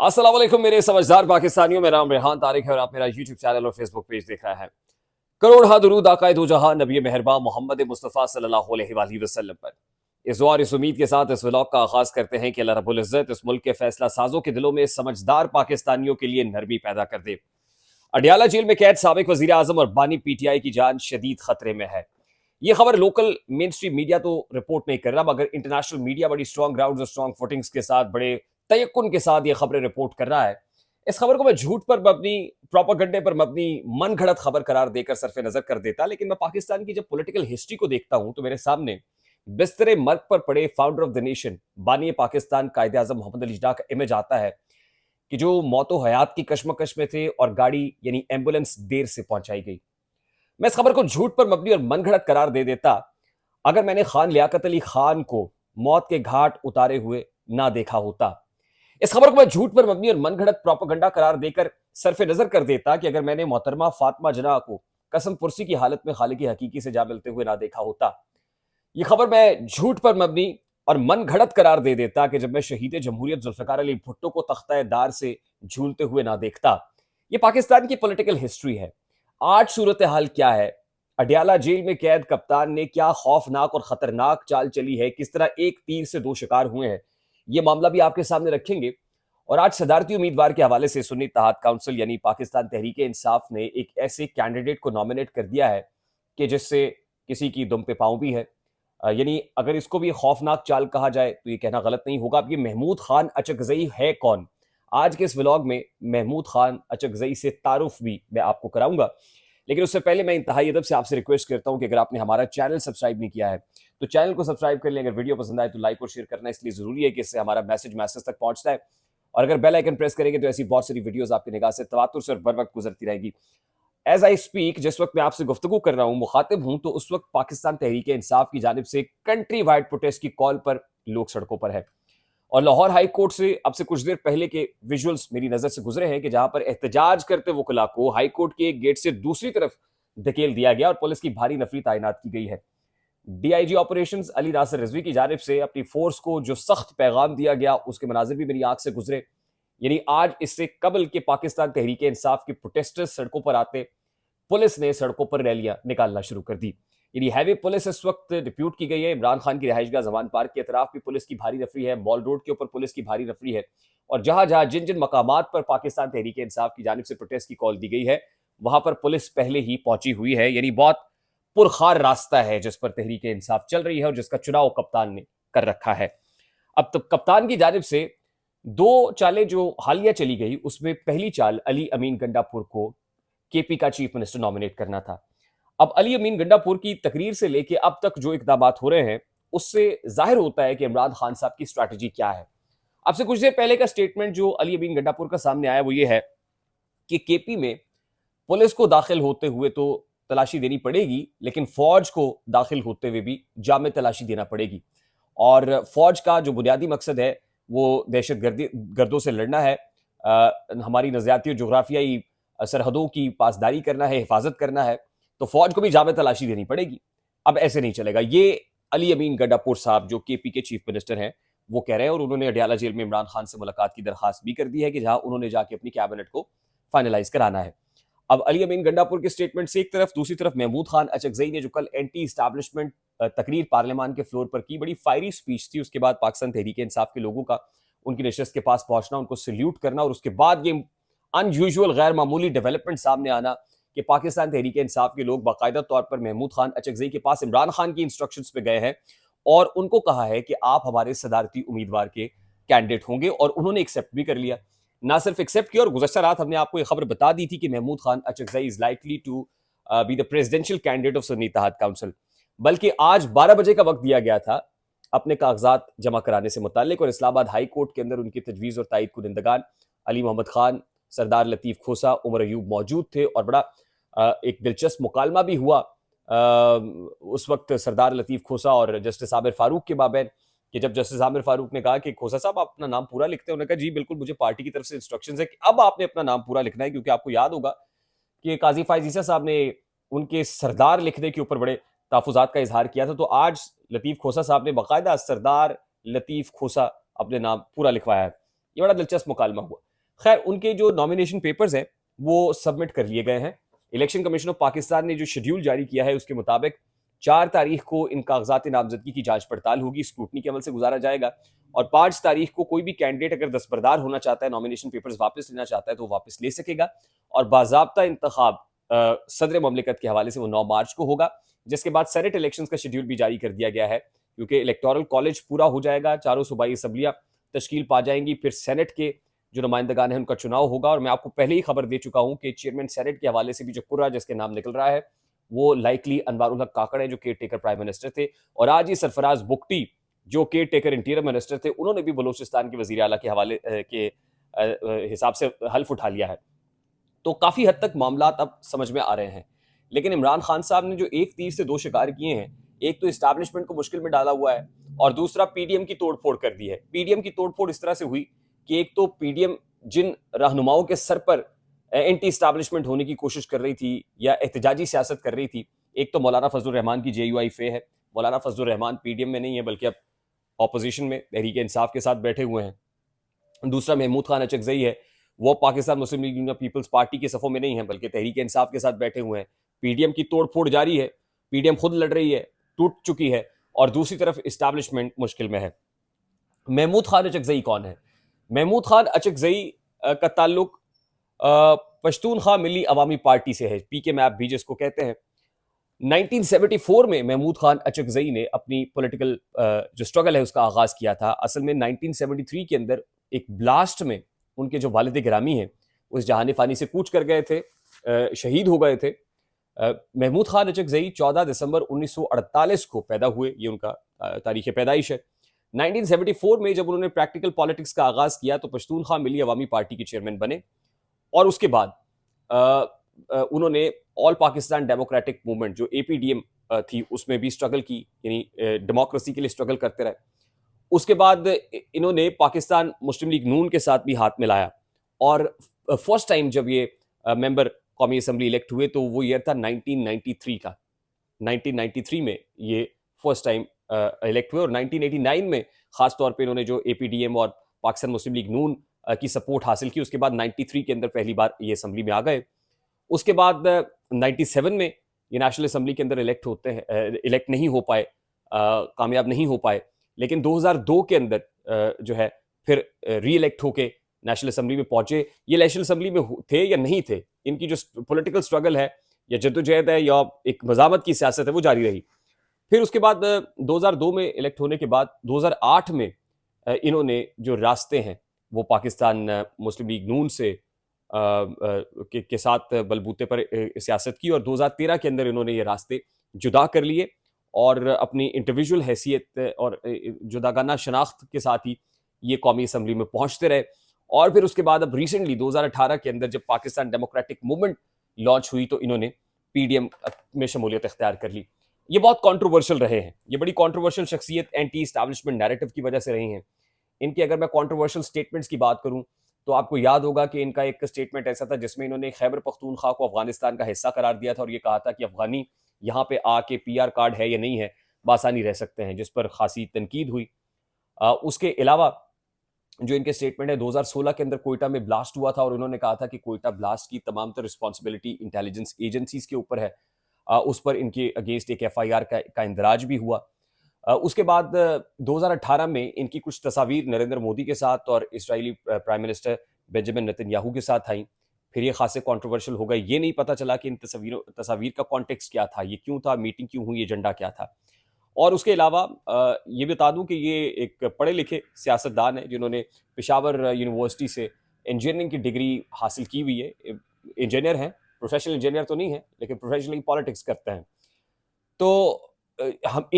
अस्सलाम वालेकुम मेरे समझदार पाकिस्तानियों। मेरा नाम रेहान तारिक है और आप मेरा यूट्यूब चैनल और फेसबुक पेज देख रहे हैं। करोड़ हा दुरूद आकाए दो जहां नबी मेहरबान मोहम्मद मुस्तफ़ा सल्लल्लाहु अलैहि वसल्लम पर। इस दुआ और इस उम्मीद के साथ इस व्लॉग का आगाज करते हैं कि अल्लाह रब्बुल इज्जत इस मुल्क के फैसला साजों के दिलों में समझदार पाकिस्तानियों के लिए नरमी पैदा कर दे। अडियाला जेल में कैद साबिक वजीर आजम और बानी पीटीआई की जान शदीद खतरे में है। ये खबर लोकल मेन स्ट्रीम मीडिया तो रिपोर्ट नहीं कर रहा, मगर इंटरनेशनल मीडिया बड़ी स्ट्रॉन्ग ग्राउंड और स्ट्रॉन्ग फुटिंग्स के साथ, बड़े तयक्कुन के साथ ये खबरें रिपोर्ट कर रहा है। इस खबर को मैं झूठ पर मबनी, प्रोपेगेंडे पर मबनी, मन घड़त खबर करार देकर सरफे नजर कर देता, लेकिन मैं पाकिस्तान की जब पॉलिटिकल हिस्ट्री को देखता हूं तो मेरे सामने बिस्तरे मर्ग पर पड़े फाउंडर ऑफ द नेशन, बानी पाकिस्तान कायदे आजम मोहम्मद अली जिन्ना का इमेज आता है कि जो मौतो हयात की कश्मकश में थे और गाड़ी यानी एम्बुलेंस देर से पहुंचाई गई। मैं इस खबर को झूठ पर मबनी और मनगढ़ंत करार दे देता अगर मैंने खान लियाकत अली खान को मौत के घाट उतारे हुए ना देखा होता। इस खबर को मैं झूठ पर मबनी और मनगढ़ंत प्रोपेगेंडा करार देकर सरफे नजर कर देता कि अगर मैंने मोहतरमा फातिमा जना को कसम पुरसी की हालत में खालिक हकीकी से जा मिलते हुए ना देखा होता। यह खबर मैं झूठ पर मबनी और मन घड़त करार दे देता कि जब मैं शहीद जमहूरियत जुल्फिकार अली भुट्टो को तख्ता दार से झूलते हुए ना देखता। यह पाकिस्तान की पॉलिटिकल हिस्ट्री है। आज सूरत हाल क्या है, अडियाला जेल में कैद कप्तान ने क्या खौफनाक और खतरनाक चाल चली है, किस तरह एक तीर से दो शिकार हुए हैं, यह मामला भी आपके सामने रखेंगे। और आज सदारती उम्मीदवार के हवाले से सुन्नी इत्तेहाद काउंसिल यानी पाकिस्तान तहरीक इंसाफ ने एक ऐसे कैंडिडेट को नॉमिनेट कर दिया है कि जिससे किसी की दुम पे पांव भी है। यानी अगर इसको भी खौफनाक चाल कहा जाए तो ये कहना गलत नहीं होगा। अब ये महमूद खान अचकजई है कौन? आज के इस व्लॉग में महमूद खान अचकजई से तारुफ भी मैं आपको कराऊंगा, लेकिन उससे पहले मैं इंतहाई अदब से आपसे रिक्वेस्ट करता हूं कि अगर आपने हमारा चैनल सब्सक्राइब नहीं किया है तो चैनल को सब्सक्राइब कर लें। अगर वीडियो पसंद आए तो लाइक और शेयर करना इसलिए जरूरी है कि इससे हमारा मैसेज तक पहुंचता है, और अगर बेल आइकन प्रेस करेंगे तो ऐसी बहुत सारी वीडियोस आपकी निगाह से तवातुर से और बर वक्त गुजरती रहेगी। एज आई स्पीक, जिस वक्त मैं आपसे गुफ्तगू कर रहा हूं, मुखातिब हूं, तो उस वक्त पाकिस्तान तहरीक इंसाफ की जानिब से कंट्री वाइड प्रोटेस्ट की कॉल पर लोग सड़कों पर है। और लाहौर हाई कोर्ट से अब से कुछ देर पहले के विजुअल्स मेरी नजर से गुजरे हैं कि जहां पर एहतजाज करते वकला को हाई कोर्ट के एक गेट से दूसरी तरफ धकेल दिया गया और पुलिस की भारी नफरी तैनात की गई है। डीआईजी ऑपरेशंस अली नासिर रिजवी की जानिब से अपनी फोर्स को जो सख्त पैगाम दिया गया उसके मनाजिर भी मेरी आंख से गुजरे। यानी आज इससे कबल के पाकिस्तान तहरीक इंसाफ के प्रोटेस्टर्स सड़कों पर आते, पुलिस ने सड़कों पर रैलियां निकालना शुरू कर दी। यानी हैवी पुलिस इस वक्त डिप्यूट की गई है। इमरान खान की रिहाइशगाह जमान पार्क के तरफ भी पुलिस की भारी नफरी है, मॉल रोड के ऊपर पुलिस की भारी नफरी है, और जहां जहां जिन जिन मकामात पर पाकिस्तान तहरीक इंसाफ की जानिब से प्रोटेस्ट की कॉल दी गई है वहां पर पुलिस पहले ही पहुंची हुई है। यानी बहुत पुरखार रास्ता है जिस पर तहरीक इंसाफ चल रही है और जिसका चुनाव कप्तान ने कर रखा है। अब तो कप्तान की जानिब से दो चालें जो हालिया चली गई, उसमें पहली चाल अली अमीन गंडापुर को केपी का चीफ मिनिस्टर नॉमिनेट करना था। अब अली अमीन गंडापुर की तकरीर से लेके अब तक जो इकदाम हो रहे हैं उससे जाहिर होता है कि इमरान खान साहब की स्ट्रैटेजी क्या है। अब से कुछ देर पहले का स्टेटमेंट जो अली अमीन गंडापुर का सामने आया वो ये है कि केपी में पुलिस को दाखिल होते हुए तो तलाशी देनी पड़ेगी, लेकिन फौज को दाखिल होते हुए भी जामे तलाशी देना पड़ेगी। और फौज का जो बुनियादी मकसद है वो दहशत गर्दों से लड़ना है, हमारी नजरियाती और जोग्राफियाई सरहदों की पासदारी करना है, हिफाजत करना है, तो फौज को भी जामे तलाशी देनी पड़ेगी। अब ऐसे नहीं चलेगा। ये अली अमीन गंडापुर साहब जो केपी के चीफ मिनिस्टर हैं वो कह रहे हैं, और उन्होंने अडियाला जेल में इमरान खान से मुलाकात की दरखास्त भी कर दी है कि जहां उन्होंने जाके अपनी कैबिनेट को फाइनलाइज कराना है। अब अली अमीन गंडापुर के स्टेटमेंट से एक तरफ, दूसरी तरफ महमूद खान अचकजई ने जो कल एंटी इस्टेब्लिशमेंट तकरीर पार्लियामान के फ्लोर पर की, बड़ी फायरी स्पीच थी। उसके बाद पाकिस्तान तहरीक इंसाफ के लोगों का उनकी नशस्त के पास पहुंचना, उनको सल्यूट करना, और उसके बाद ये अनयूजुअल गैर मामूली डेवलपमेंट सामने आना कि पाकिस्तान तहरीक इंसाफ के लोग बाकायदा तौर पर महमूद खान अचकजई के पास इमरान खान की इंस्ट्रक्शंस पे गए हैं और उनको कहा है कि आप हमारे सदारती उम्मीदवार के कैंडिडेट होंगे, और उन्होंने एक्सेप्ट भी कर लिया। ना सिर्फ एक्सेप्ट किया, और गुज़श्ता रात हमने आपको ये खबर बता दी थी कि Mahmood Khan Achakzai is likely to be the presidential candidate of Sunni Ittehad council. बल्कि आज 12 बजे का वक्त दिया गया था अपने कागजात जमा कराने से मुताल्लिक, और इस्लामाबाद हाई कोर्ट के अंदर उनकी तजवीज़ और तायद कुनिंदगान अली मोहम्मद खान, सरदार लतीफ़ खोसा, उमर अयूब मौजूद थे। और बड़ा एक दिलचस्प मुकालमा भी हुआ उस वक्त सरदार लतीफ़ खोसा और जस्टिस आमिर फारूक के माबैन, कि जब जस्टिस आमिर फारूक ने कहा कि खोसा साहब आप अपना नाम पूरा लिखते हैं, उन्होंने कहा जी बिल्कुल, मुझे पार्टी की तरफ से इंस्ट्रक्शंस है कि अब आपने अपना नाम पूरा लिखना है, क्योंकि आपको याद होगा कि काजी फायज ईसा साहब ने उनके सरदार लिखने के ऊपर बड़े तहफ़्फ़ुज़ात का इजहार किया था। तो आज लतीफ़ खोसा साहब ने बाकायदा सरदार लतीफ़ खोसा अपने नाम पूरा लिखवाया है। ये बड़ा दिलचस्प मुकालमा हुआ। खैर, उनके जो नॉमिनेशन पेपर्स हैं वो सबमिट कर लिए गए हैं। इलेक्शन कमीशन ऑफ पाकिस्तान ने जो शेड्यूल जारी किया है उसके मुताबिक 4 तारीख को इन कागजात नामजदगी की जांच पड़ताल होगी, स्क्रूटनी के अमल से गुजारा जाएगा और 5 तारीख को कोई भी कैंडिडेट अगर दस्तबरदार होना चाहता है, नॉमिनेशन पेपर्स वापस लेना चाहता है तो वापस ले सकेगा और बाज़ाब्ता इंतखाब सदर ममलिकत के हवाले से वो 9 मार्च को होगा, जिसके बाद सेनेट इलेक्शंस का शेड्यूल भी जारी कर दिया गया है क्योंकि इलेक्टोरल कॉलेज पूरा हो जाएगा, चारों सूबाई असम्बलियां तश्कील पा जाएंगी, फिर सेनेट के जो नुमाइंदगान हैं उनका चुनाव होगा। और मैं आपको पहले ही खबर दे चुका हूं कि चेयरमैन सेनेट के हवाले से भी जो कुर्रा जिसके नाम निकल रहा है वो लाइकली अनवारुल हक काकड़ है जो केयर टेकर प्राइम मिनिस्टर थे, और आज ही सरफराज बुगटी जो केयर टेकर इंटीरियर मिनिस्टर थे उन्होंने भी बलूचिस्तान के वजीर आला के हवाले के हिसाब से हल्फ उठा लिया है। तो काफी हद तक मामला अब समझ में आ रहे हैं। लेकिन इमरान खान साहब ने जो एक तीर से दो शिकार किए हैं, एक तो इस्टेब्लिशमेंट को मुश्किल में डाला हुआ है और दूसरा पीडीएम की तोड़फोड़ कर दी है। पीडीएम की तोड़फोड़ इस तरह से हुई कि एक तो पीडीएम जिन रहनुमाओं के सर पर एंटी इस्टेब्लिशमेंट होने की कोशिश कर रही थी या एहतजाजी सियासत कर रही थी, एक तो मौलाना फजलुर रहमान की जेयूआई फे है। मौलाना फजलुर रहमान पीडीएम में नहीं है बल्कि अब ऑपोजिशन में तहरीक इंसाफ के साथ बैठे हुए हैं। दूसरा महमूद खान अचकजई है, वो पाकिस्तान मुस्लिम लीग यूनियन पीपल्स पार्टी के सफों में नहीं है बल्कि तहरीक इंसाफ के साथ बैठे हुए हैं। पीडीएम की तोड़फोड़ जारी है, पीडीएम खुद लड़ रही है, टूट चुकी है, और दूसरी तरफ इस्टेब्लिशमेंट मुश्किल में है। महमूद खान अचकजई कौन है? महमूद खान अचकजई का ताल्लुक पश्तूनख्वा मिली अवामी पार्टी से है, पीके मैप भी जिसको कहते हैं। 1974 में महमूद खान अचकजई ने अपनी पॉलिटिकल जो स्ट्रगल है उसका आगाज किया था। असल में 1973 के अंदर एक ब्लास्ट में उनके जो वालिद गिरामी हैं उस जहान फ़ानी से कूच कर गए थे, शहीद हो गए थे। महमूद खान अचकजई 14 दिसंबर 1948 को पैदा हुए, ये उनका तारीख पैदाइश है। 1974 में जब उन्होंने प्रैक्टिकल पॉलिटिक्स का आगाज किया तो पश्तूनख्वा मिली अवामी पार्टी के चेयरमैन बने और उसके बाद उन्होंने ऑल पाकिस्तान डेमोक्रेटिक मूवमेंट जो एपीडीएम थी उसमें भी स्ट्रगल की, यानी डेमोक्रेसी के लिए स्ट्रगल करते रहे। उसके बाद इन्होंने पाकिस्तान मुस्लिम लीग नून के साथ भी हाथ मिलाया और फर्स्ट टाइम जब ये मेंबर कौमी असम्बली इलेक्ट हुए तो वो ईयर था 1993 का। 1993 में ये फर्स्ट टाइम इलेक्ट हुए और 1989 में खास तौर पे इन्होंने जो एपीडीएम और पाकिस्तान मुस्लिम लीग नून की सपोर्ट हासिल की, उसके बाद 93 के अंदर पहली बार ये असम्बली में आ गए। उसके बाद 97 में ये नेशनल असम्बली के अंदर इलेक्ट होते हैं, इलेक्ट नहीं हो पाए, कामयाब नहीं हो पाए, लेकिन 2002 के अंदर जो है फिर री इलेक्ट होके नेशनल असम्बली में पहुंचे। ये नेशनल असम्बली में थे या नहीं थे, इनकी जो पॉलिटिकल स्ट्रगल है या जद्दोजहद है या एक मजामत की सियासत है वो जारी रही। फिर उसके बाद 2002 में इलेक्ट होने के बाद 2008 में इन्होंने जो रास्ते हैं वो पाकिस्तान मुस्लिम लीग नून से के साथ बलबूते पर सियासत की और 2013 के अंदर इन्होंने ये रास्ते जुदा कर लिए और अपनी इंडिविजुअल हैसियत और जुदागाना शनाख्त के साथ ही ये कौमी असम्बली में पहुंचते रहे। और फिर उसके बाद अब रिसेंटली 2018 के अंदर जब पाकिस्तान डेमोक्रेटिक मूवमेंट लॉन्च हुई तो इन्होंने पीडीएम में शमूलियत इख्तियार कर ली। ये बहुत कॉन्ट्रोवर्शियल रहे हैं, ये बड़ी कॉन्ट्रोवर्शियल शख्सियत एंटी इस्टेब्लिशमेंट नैरेटिव की वजह से रही हैं। इनकी अगर मैं कॉन्ट्रोवर्शियल स्टेटमेंट्स की बात करूं तो आपको याद होगा कि इनका एक स्टेटमेंट ऐसा था जिसमें इन्होंने खैबर पख्तूनख्वा को अफगानिस्तान का हिस्सा करार दिया था और ये कहा था कि अफगानी यहाँ पे आके पीआर कार्ड है या नहीं है बासानी रह सकते हैं, जिस पर खासी तनकीद हुई। उसके अलावा जो इनके स्टेटमेंट है 2016 के अंदर कोयटा में ब्लास्ट हुआ था और उन्होंने कहा था कि कोयटा ब्लास्ट की तमाम तर रिस्पॉन्सिबिलिटी इंटेलिजेंस एजेंसीज के ऊपर है। उस पर इनके अगेंस्ट एक एफआईआर का इंदराज भी हुआ। उसके बाद 2018 में इनकी कुछ तस्वीर नरेंद्र मोदी के साथ और Israeli prime minister Benjamin Netanyahu के साथ आई, फिर ये खासे कंट्रोवर्शियल हो गए। ये नहीं पता चला कि इन तस्वीर का कॉन्टेक्स्ट क्या था, ये क्यों था, मीटिंग क्यों हुई, एजेंडा क्या था। और उसके अलावा ये बता दूं कि ये एक पढ़े लिखे सियासतदान है जिन्होंने पेशावर यूनिवर्सिटी से इंजीनियरिंग की डिग्री हासिल की हुई है। इंजीनियर हैं, प्रोफेशनल इंजीनियर तो नहीं है लेकिन प्रोफेशनली पॉलिटिक्स करते हैं। तो हम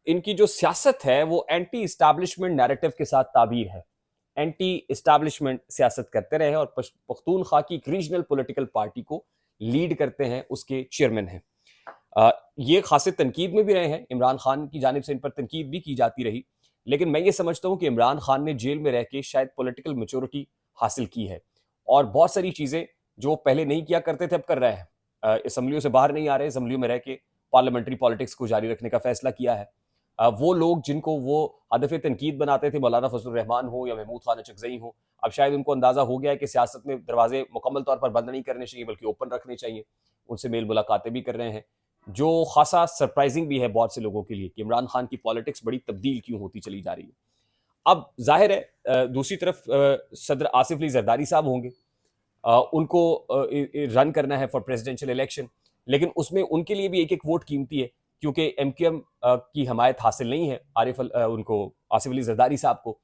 इनकी जो सियासत है वो एंटी इस्टेब्लिशमेंट नैरेटिव के साथ ताबीर है। एंटी इस्टेब्लिशमेंट सियासत करते रहे और पख्तूनख्वा की एक रीजनल पॉलिटिकल पार्टी को लीड करते हैं, उसके चेयरमैन हैं। ये खासे तनकीद में भी रहे हैं, इमरान खान की जानिब से इन पर तनकीद भी की जाती रही, लेकिन मैं ये समझता हूँ कि इमरान खान ने जेल में रह के शायद पॉलिटिकल मैच्योरिटी हासिल की है और बहुत सारी चीज़ें जो पहले नहीं किया करते थे अब कर रहे हैं। असम्बलियों से बाहर नहीं आ रहे, असम्बलियों में रह के पार्लियामेंट्री पॉलिटिक्स को जारी रखने का फैसला किया है। वो लोग जिनको वो हदफ तनकीद बनाते थे, मौलाना फजलुर रहमान हो या महमूद खान अचकज़ई हो, अब शायद उनको अंदाज़ा हो गया है कि सियासत में दरवाजे मुकम्मल तौर पर बंद नहीं करने चाहिए बल्कि ओपन रखने चाहिए। उनसे मेल मुलाकातें भी कर रहे हैं, जो खासा सरप्राइजिंग भी है बहुत से लोगों के लिए कि इमरान खान की पॉलिटिक्स बड़ी तब्दील क्यों होती चली जा रही है। अब ज़ाहिर है दूसरी तरफ सदर आसिफ अली ज़रदारी साहब होंगे, उनको रन करना है फॉर प्रेसिडेंशियल इलेक्शन, लेकिन उसमें उनके लिए भी एक एक वोट कीमती है क्योंकि एमक्यूएम की हमायत हासिल नहीं है उनको आसिफ अली जरदारी साहब को,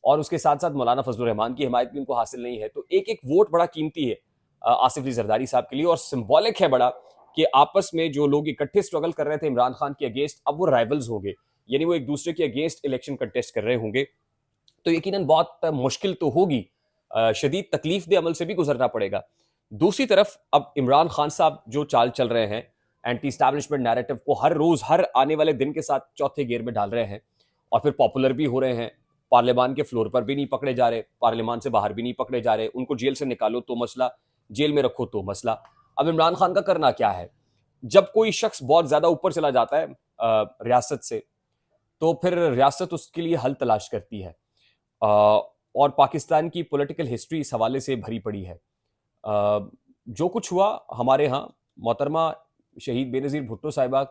और उसके साथ साथ मौलाना फजलुर रहमान की हमायत भी उनको हासिल नहीं है। तो एक एक वोट बड़ा कीमती है आसिफ अली जरदारी साहब के लिए, और सिंबॉलिक है बड़ा कि आपस में जो लोग इकट्ठे स्ट्रगल कर रहे थे इमरान खान के अगेंस्ट, अब वो राइवल्स होंगे, यानी वो एक दूसरे के अगेंस्ट इलेक्शन कंटेस्ट कर रहे होंगे। तो यकीनन बहुत मुश्किल तो होगी, शदीद तकलीफ दे अमल से भी गुजरना पड़ेगा। दूसरी तरफ अब इमरान खान साहब जो चाल चल रहे हैं, एंटी स्टैब्लिशमेंट नैरेटिव को हर रोज हर आने वाले दिन के साथ चौथे गियर में डाल रहे हैं और फिर पॉपुलर भी हो रहे हैं। पार्लियामान के फ्लोर पर भी नहीं पकड़े जा रहे, पार्लियामान से बाहर भी नहीं पकड़े जा रहे, उनको जेल से निकालो तो मसला, जेल में रखो तो मसला। अब इमरान खान का करना क्या है? जब कोई शख्स बहुत ज्यादा ऊपर चला जाता है रियासत से, तो फिर रियासत उसके लिए हल तलाश करती है, और पाकिस्तान की पॉलिटिकल हिस्ट्री इस हवाले से भरी पड़ी है। जो कुछ हुआ हमारे यहाँ, मोहतरमा शहीद बेनज़ीर भुट्टो साहिबा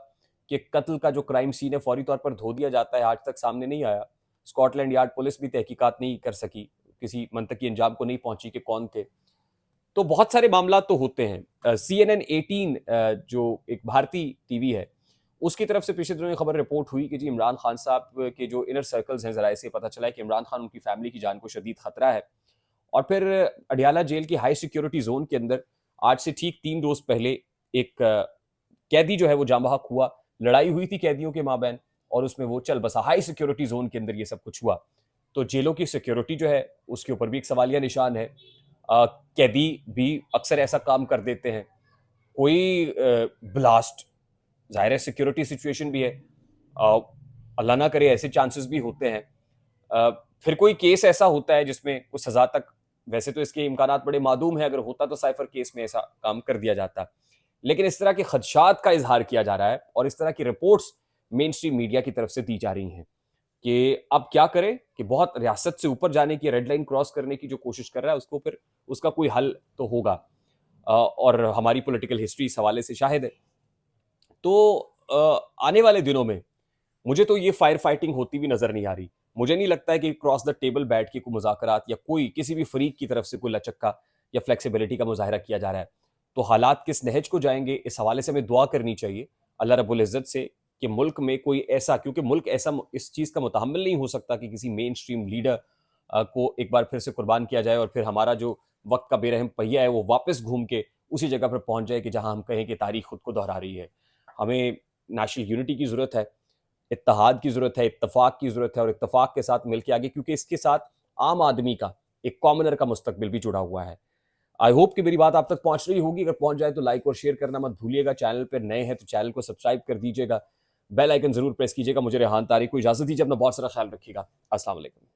के कत्ल का जो क्राइम सीन है फौरी तौर पर धो दिया जाता है, आज तक सामने नहीं आया। स्कॉटलैंड यार्ड पुलिस भी तहकीकात नहीं कर सकी, किसी मंतकी अंजाम को नहीं पहुंची कि कौन थे। तो बहुत सारे मामला तो होते हैं। CNN 18 जो एक भारतीय टीवी है, उसकी तरफ से पिछले दिनों में खबर रिपोर्ट हुई कि जी इमरान खान साहब के जो इनर सर्कल्स हैं, जरा ऐसे पता चला है कि इमरान खान उनकी फैमिली की जान को शदीद खतरा है। और फिर अडियाला जेल की हाई सिक्योरिटी जोन के अंदर आज से ठीक 3 रोज पहले एक कैदी जो है वो जाम बहक हुआ। लड़ाई हुई थी कैदियों के माबैन और उसमें वो चल बसा। हाई सिक्योरिटी जोन के अंदर ये सब कुछ हुआ, तो जेलों की सिक्योरिटी जो है उसके ऊपर भी एक सवालिया निशान है। कैदी भी अक्सर ऐसा काम कर देते हैं, कोई ब्लास्ट, जाहिर है सिक्योरिटी सिचुएशन भी है, अल्लाह ना करे ऐसे चांसेस भी होते हैं। फिर कोई केस ऐसा होता है जिसमें कुछ सजा तक, वैसे तो इसके इम्कानात बड़े मादूम है, अगर होता तो साइफर केस में ऐसा काम कर दिया जाता, लेकिन इस तरह के खदशात का इजहार किया जा रहा है और इस तरह की रिपोर्ट्स मेन स्ट्रीम मीडिया की तरफ से दी जा रही हैं कि अब क्या करें कि बहुत रियासत से ऊपर जाने की, रेड लाइन क्रॉस करने की जो कोशिश कर रहा है उसको फिर उसका कोई हल तो होगा, और हमारी पॉलिटिकल हिस्ट्री इस हवाले से शाहिद है। तो आने वाले दिनों में मुझे तो ये फायर फाइटिंग होती हुई नजर नहीं आ रही। मुझे नहीं लगता है कि क्रॉस द टेबल बैठ के कोई मुज़ाकरात या कोई किसी भी फरीक की तरफ से कोई लचक्का या फ्लेक्सिबिलिटी का मुजाहरा किया जा रहा है। तो हालात किस नहज को जाएंगे, इस हवाले से हमें दुआ करनी चाहिए अल्लाह रब्बुल इज़्ज़त से कि मुल्क में कोई ऐसा, क्योंकि मुल्क ऐसा इस चीज़ का मुतहम्मिल नहीं हो सकता कि किसी मेन स्ट्रीम लीडर को एक बार फिर से कुर्बान किया जाए और फिर हमारा जो वक्त का बेरहम पहिया है वो वापस घूम के उसी जगह पर पहुंच जाए कि जहां हम कहें कि तारीख खुद को दोहरा रही है। हमें नेशनल यूनिटी की ज़रूरत है, इत्तेहाद की ज़रूरत है, इत्तफाक की ज़रूरत है, और इत्तफाक के साथ मिलकर आगे, क्योंकि इसके साथ आम आदमी का, एक कॉमनर का मुस्तकबिल भी जुड़ा हुआ है। आई होप कि मेरी बात आप तक पहुंच रही होगी। अगर पहुंच जाए तो लाइक और शेयर करना मत भूलिएगा। चैनल पर नए हैं तो चैनल को सब्सक्राइब कर दीजिएगा, बेल आइकन जरूर प्रेस कीजिएगा। मुझे रेहान तारिक को इजाजत दीजिए, अपना बहुत सारा ख्याल रखिएगा। अस्सलाम वालेकुम।